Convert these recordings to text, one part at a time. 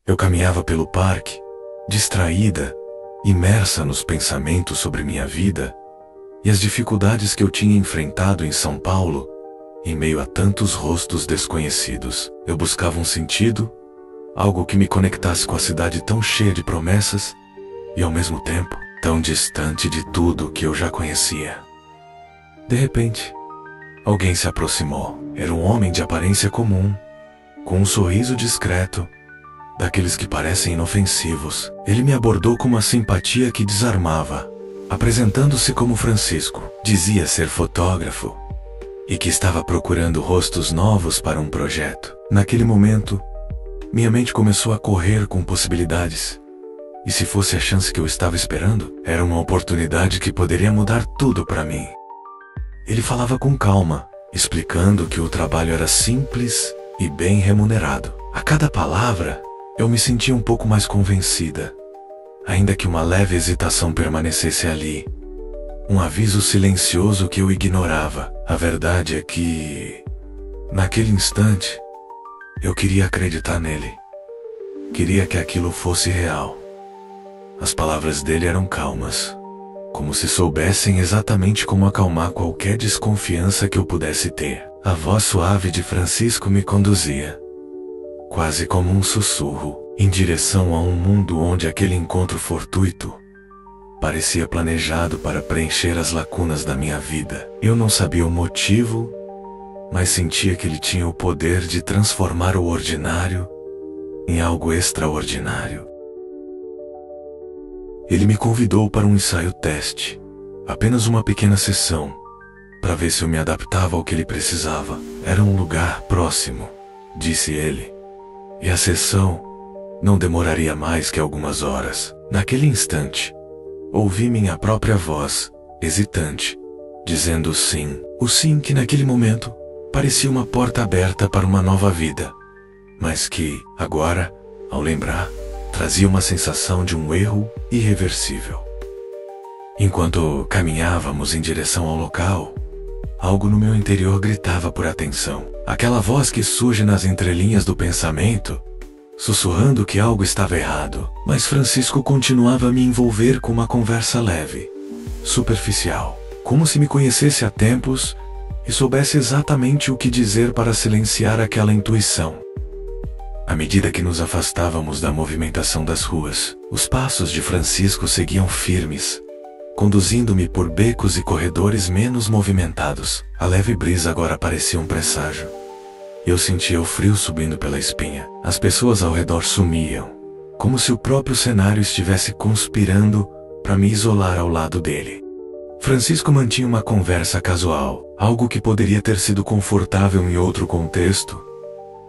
Eu caminhava pelo parque, distraída, imersa nos pensamentos sobre minha vida e as dificuldades que eu tinha enfrentado em São Paulo, em meio a tantos rostos desconhecidos. Eu buscava um sentido, algo que me conectasse com a cidade tão cheia de promessas e, ao mesmo tempo, tão distante de tudo que eu já conhecia. De repente, alguém se aproximou. Era um homem de aparência comum, com um sorriso discreto, daqueles que parecem inofensivos. Ele me abordou com uma simpatia que desarmava, apresentando-se como Francisco. Dizia ser fotógrafo e que estava procurando rostos novos para um projeto. Naquele momento, minha mente começou a correr com possibilidades. E se fosse a chance que eu estava esperando, era uma oportunidade que poderia mudar tudo para mim. Ele falava com calma, explicando que o trabalho era simples e bem remunerado. A cada palavra, eu me sentia um pouco mais convencida, ainda que uma leve hesitação permanecesse ali. Um aviso silencioso que eu ignorava. A verdade é que, naquele instante, eu queria acreditar nele. Queria que aquilo fosse real. As palavras dele eram calmas, como se soubessem exatamente como acalmar qualquer desconfiança que eu pudesse ter. A voz suave de Francisco me conduzia, quase como um sussurro, em direção a um mundo onde aquele encontro fortuito parecia planejado para preencher as lacunas da minha vida. Eu não sabia o motivo, mas sentia que ele tinha o poder de transformar o ordinário em algo extraordinário. Ele me convidou para um ensaio teste, apenas uma pequena sessão, para ver se eu me adaptava ao que ele precisava. Era um lugar próximo, disse ele, e a sessão não demoraria mais que algumas horas. Naquele instante, ouvi minha própria voz, hesitante, dizendo sim. O sim que naquele momento parecia uma porta aberta para uma nova vida, mas que, agora, ao lembrar, trazia uma sensação de um erro irreversível. Enquanto caminhávamos em direção ao local, algo no meu interior gritava por atenção. Aquela voz que surge nas entrelinhas do pensamento, sussurrando que algo estava errado. Mas Francisco continuava a me envolver com uma conversa leve, superficial, como se me conhecesse há tempos e soubesse exatamente o que dizer para silenciar aquela intuição. À medida que nos afastávamos da movimentação das ruas, os passos de Francisco seguiam firmes, conduzindo-me por becos e corredores menos movimentados. A leve brisa agora parecia um presságio. Eu sentia o frio subindo pela espinha. As pessoas ao redor sumiam, como se o próprio cenário estivesse conspirando para me isolar ao lado dele. Francisco mantinha uma conversa casual, algo que poderia ter sido confortável em outro contexto,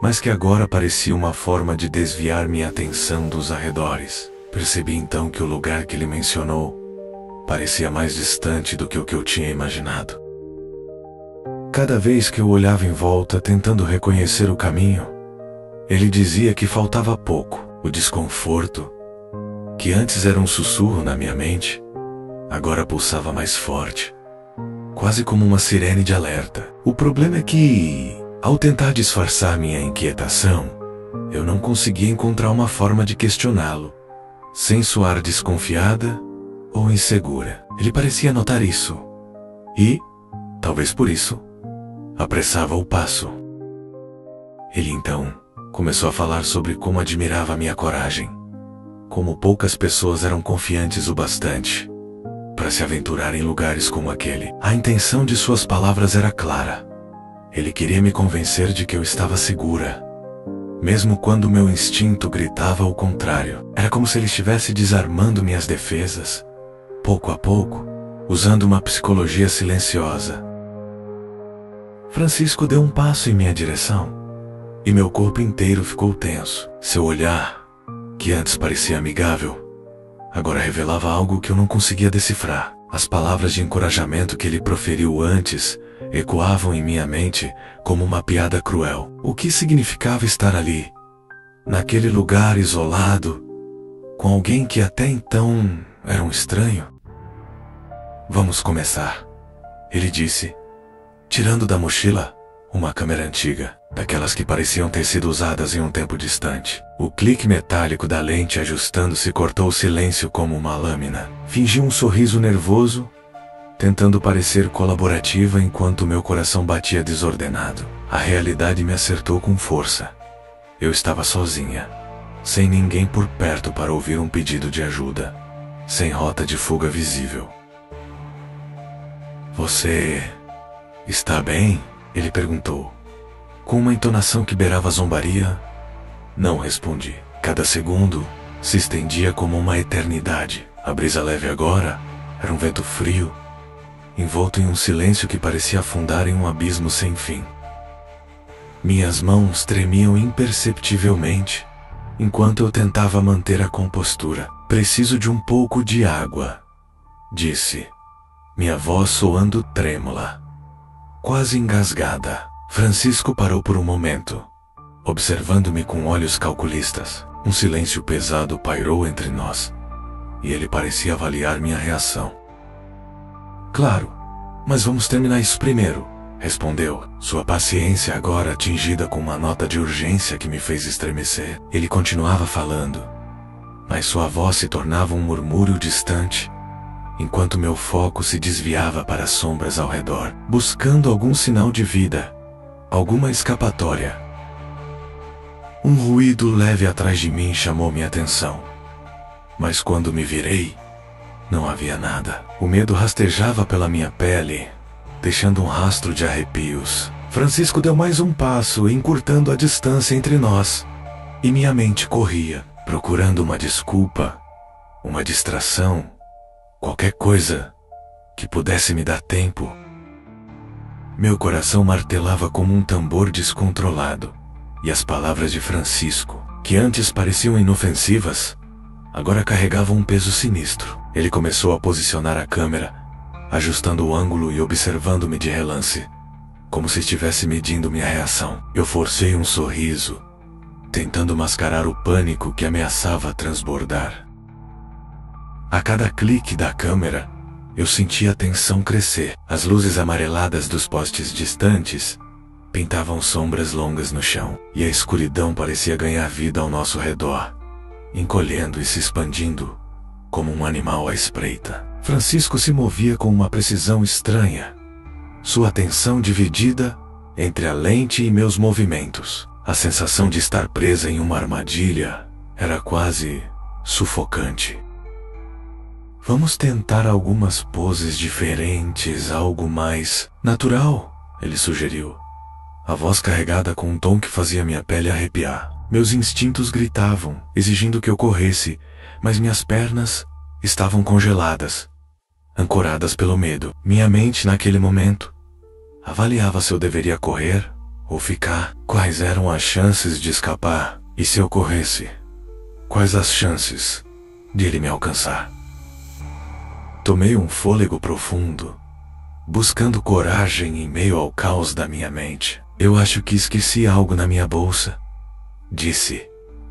mas que agora parecia uma forma de desviar minha atenção dos arredores. Percebi então que o lugar que ele mencionou parecia mais distante do que o que eu tinha imaginado. Cada vez que eu olhava em volta tentando reconhecer o caminho, ele dizia que faltava pouco. O desconforto, que antes era um sussurro na minha mente, agora pulsava mais forte, quase como uma sirene de alerta. O problema é que, ao tentar disfarçar minha inquietação, eu não conseguia encontrar uma forma de questioná-lo, sem soar desconfiada ou insegura. Ele parecia notar isso, e, talvez por isso, apressava o passo. Ele então começou a falar sobre como admirava minha coragem, como poucas pessoas eram confiantes o bastante para se aventurar em lugares como aquele. A intenção de suas palavras era clara. Ele queria me convencer de que eu estava segura, mesmo quando meu instinto gritava o contrário. Era como se ele estivesse desarmando minhas defesas, pouco a pouco, usando uma psicologia silenciosa. Francisco deu um passo em minha direção, e meu corpo inteiro ficou tenso. Seu olhar, que antes parecia amigável, agora revelava algo que eu não conseguia decifrar. As palavras de encorajamento que ele proferiu antes ecoavam em minha mente como uma piada cruel. O que significava estar ali, naquele lugar isolado, com alguém que até então era um estranho? Vamos começar, ele disse, tirando da mochila uma câmera antiga, daquelas que pareciam ter sido usadas em um tempo distante. O clique metálico da lente ajustando-se cortou o silêncio como uma lâmina. Fingi um sorriso nervoso, tentando parecer colaborativa enquanto meu coração batia desordenado. A realidade me acertou com força. Eu estava sozinha, sem ninguém por perto para ouvir um pedido de ajuda, sem rota de fuga visível. Você está bem? Ele perguntou, com uma entonação que beirava zombaria. Não respondi. Cada segundo se estendia como uma eternidade. A brisa leve agora era um vento frio, envolto em um silêncio que parecia afundar em um abismo sem fim. Minhas mãos tremiam imperceptivelmente, enquanto eu tentava manter a compostura. Preciso de um pouco de água, disse, minha voz soando trêmula, quase engasgada. Francisco parou por um momento, observando-me com olhos calculistas. Um silêncio pesado pairou entre nós, e ele parecia avaliar minha reação. Claro, mas vamos terminar isso primeiro, respondeu, sua paciência agora atingida com uma nota de urgência que me fez estremecer. Ele continuava falando, mas sua voz se tornava um murmúrio distante, enquanto meu foco se desviava para as sombras ao redor, buscando algum sinal de vida, alguma escapatória. Um ruído leve atrás de mim chamou minha atenção, mas quando me virei, não havia nada. O medo rastejava pela minha pele, deixando um rastro de arrepios. Francisco deu mais um passo, encurtando a distância entre nós, e minha mente corria, procurando uma desculpa, uma distração, qualquer coisa que pudesse me dar tempo. Meu coração martelava como um tambor descontrolado, e as palavras de Francisco, que antes pareciam inofensivas, agora carregavam um peso sinistro. Ele começou a posicionar a câmera, ajustando o ângulo e observando-me de relance, como se estivesse medindo minha reação. Eu forcei um sorriso, tentando mascarar o pânico que ameaçava transbordar. A cada clique da câmera, eu sentia a tensão crescer. As luzes amareladas dos postes distantes pintavam sombras longas no chão, e a escuridão parecia ganhar vida ao nosso redor, encolhendo e se expandindo como um animal à espreita. Francisco se movia com uma precisão estranha, sua atenção dividida entre a lente e meus movimentos. A sensação de estar presa em uma armadilha era quase sufocante. Vamos tentar algumas poses diferentes, algo mais natural, ele sugeriu, a voz carregada com um tom que fazia minha pele arrepiar. Meus instintos gritavam, exigindo que eu corresse, mas minhas pernas estavam congeladas, ancoradas pelo medo. Minha mente, naquele momento, avaliava se eu deveria correr ou ficar. Quais eram as chances de escapar? E se eu corresse, quais as chances de ele me alcançar? Tomei um fôlego profundo, buscando coragem em meio ao caos da minha mente. Eu acho que esqueci algo na minha bolsa, disse,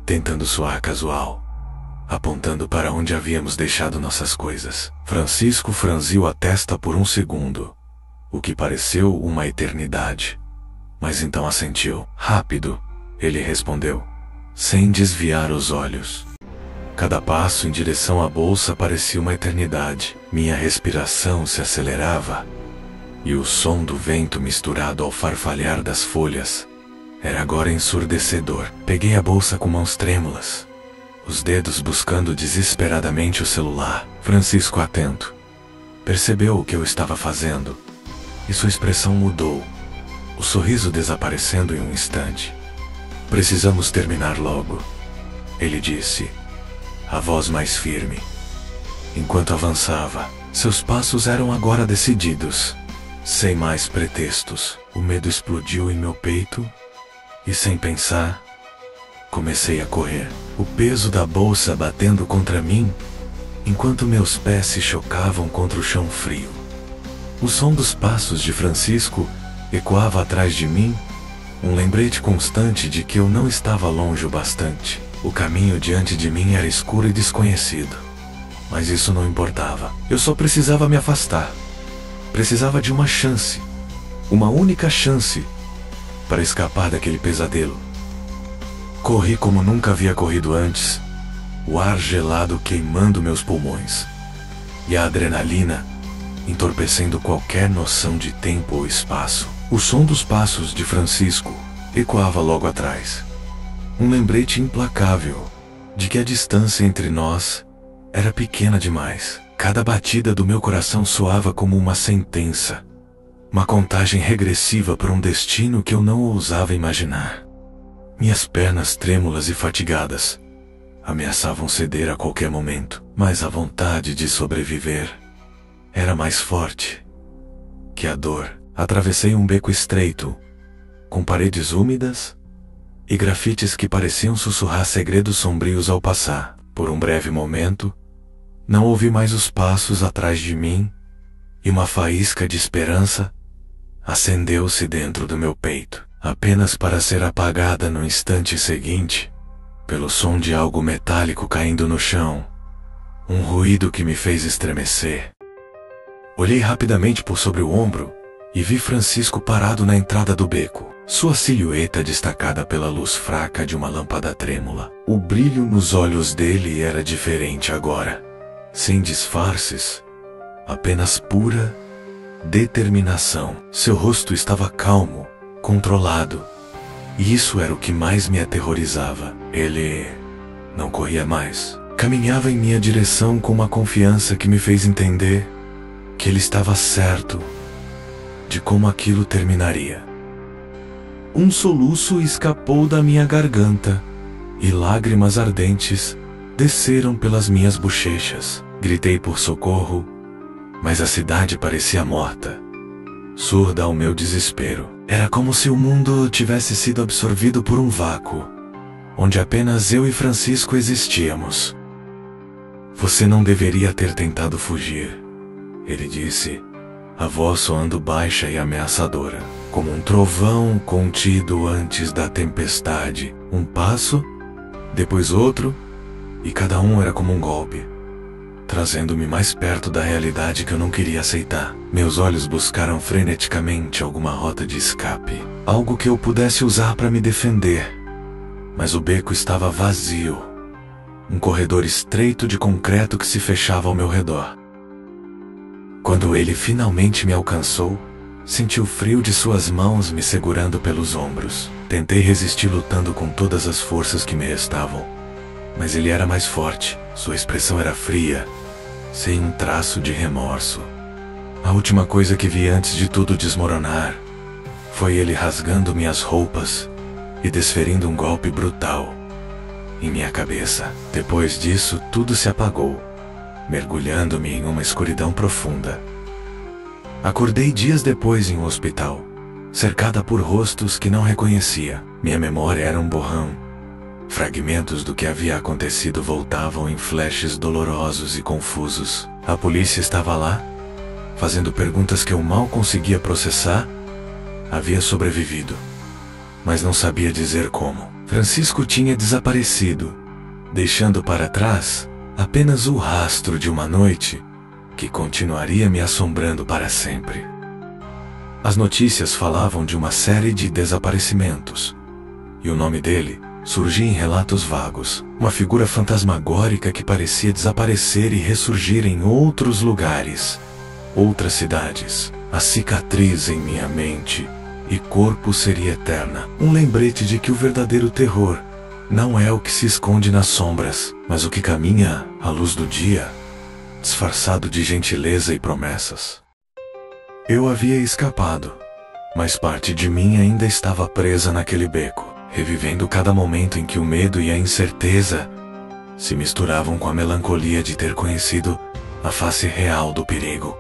tentando soar casual, apontando para onde havíamos deixado nossas coisas. Francisco franziu a testa por um segundo, o que pareceu uma eternidade, mas então assentiu. Rápido, ele respondeu, sem desviar os olhos. Cada passo em direção à bolsa parecia uma eternidade. Minha respiração se acelerava, e o som do vento misturado ao farfalhar das folhas era agora ensurdecedor. Peguei a bolsa com mãos trêmulas, os dedos buscando desesperadamente o celular. Francisco, atento, percebeu o que eu estava fazendo, e sua expressão mudou, o sorriso desaparecendo em um instante. Precisamos terminar logo, ele disse, a voz mais firme. Enquanto avançava, seus passos eram agora decididos, sem mais pretextos. O medo explodiu em meu peito, e sem pensar, comecei a correr. O peso da bolsa batendo contra mim, enquanto meus pés se chocavam contra o chão frio. O som dos passos de Francisco ecoava atrás de mim, um lembrete constante de que eu não estava longe o bastante. O caminho diante de mim era escuro e desconhecido, mas isso não importava. Eu só precisava me afastar, Precisava de uma chance, uma única chance, para escapar daquele pesadelo. Corri como nunca havia corrido antes, o ar gelado queimando meus pulmões, e a adrenalina entorpecendo qualquer noção de tempo ou espaço. O som dos passos de Francisco ecoava logo atrás. Um lembrete implacável de que a distância entre nós era pequena demais. Cada batida do meu coração soava como uma sentença, uma contagem regressiva para um destino que eu não ousava imaginar. Minhas pernas trêmulas e fatigadas ameaçavam ceder a qualquer momento, mas a vontade de sobreviver era mais forte que a dor. Atravessei um beco estreito, com paredes úmidas e grafites que pareciam sussurrar segredos sombrios ao passar. Por um breve momento, não ouvi mais os passos atrás de mim, e uma faísca de esperança acendeu-se dentro do meu peito, apenas para ser apagada no instante seguinte, pelo som de algo metálico caindo no chão, um ruído que me fez estremecer. Olhei rapidamente por sobre o ombro e vi Francisco parado na entrada do beco, sua silhueta destacada pela luz fraca de uma lâmpada trêmula. O brilho nos olhos dele era diferente agora, sem disfarces, apenas pura determinação. Seu rosto estava calmo, controlado, e isso era o que mais me aterrorizava. Ele não corria mais. Caminhava em minha direção com uma confiança que me fez entender que ele estava certo de como aquilo terminaria. Um soluço escapou da minha garganta e lágrimas ardentes desceram pelas minhas bochechas. Gritei por socorro, mas a cidade parecia morta, surda ao meu desespero. Era como se o mundo tivesse sido absorvido por um vácuo, onde apenas eu e Francisco existíamos. Você não deveria ter tentado fugir, ele disse, a voz soando baixa e ameaçadora, como um trovão contido antes da tempestade. Um passo, depois outro, e cada um era como um golpe, trazendo-me mais perto da realidade que eu não queria aceitar. Meus olhos buscaram freneticamente alguma rota de escape, algo que eu pudesse usar para me defender, mas o beco estava vazio, um corredor estreito de concreto que se fechava ao meu redor. Quando ele finalmente me alcançou, senti o frio de suas mãos me segurando pelos ombros. Tentei resistir lutando com todas as forças que me restavam, mas ele era mais forte. Sua expressão era fria, sem um traço de remorso. A última coisa que vi antes de tudo desmoronar foi ele rasgando minhas roupas e desferindo um golpe brutal em minha cabeça. Depois disso, tudo se apagou, mergulhando-me em uma escuridão profunda. Acordei dias depois em um hospital, cercada por rostos que não reconhecia. Minha memória era um borrão. Fragmentos do que havia acontecido voltavam em flashes dolorosos e confusos. A polícia estava lá, fazendo perguntas que eu mal conseguia processar. Havia sobrevivido, mas não sabia dizer como. Francisco tinha desaparecido, deixando para trás apenas o rastro de uma noite que continuaria me assombrando para sempre. As notícias falavam de uma série de desaparecimentos, e o nome dele surgia em relatos vagos. Uma figura fantasmagórica que parecia desaparecer e ressurgir em outros lugares, outras cidades. A cicatriz em minha mente e corpo seria eterna. Um lembrete de que o verdadeiro terror não é o que se esconde nas sombras, mas o que caminha à luz do dia, disfarçado de gentileza e promessas. Eu havia escapado, mas parte de mim ainda estava presa naquele beco, revivendo cada momento em que o medo e a incerteza se misturavam com a melancolia de ter conhecido a face real do perigo.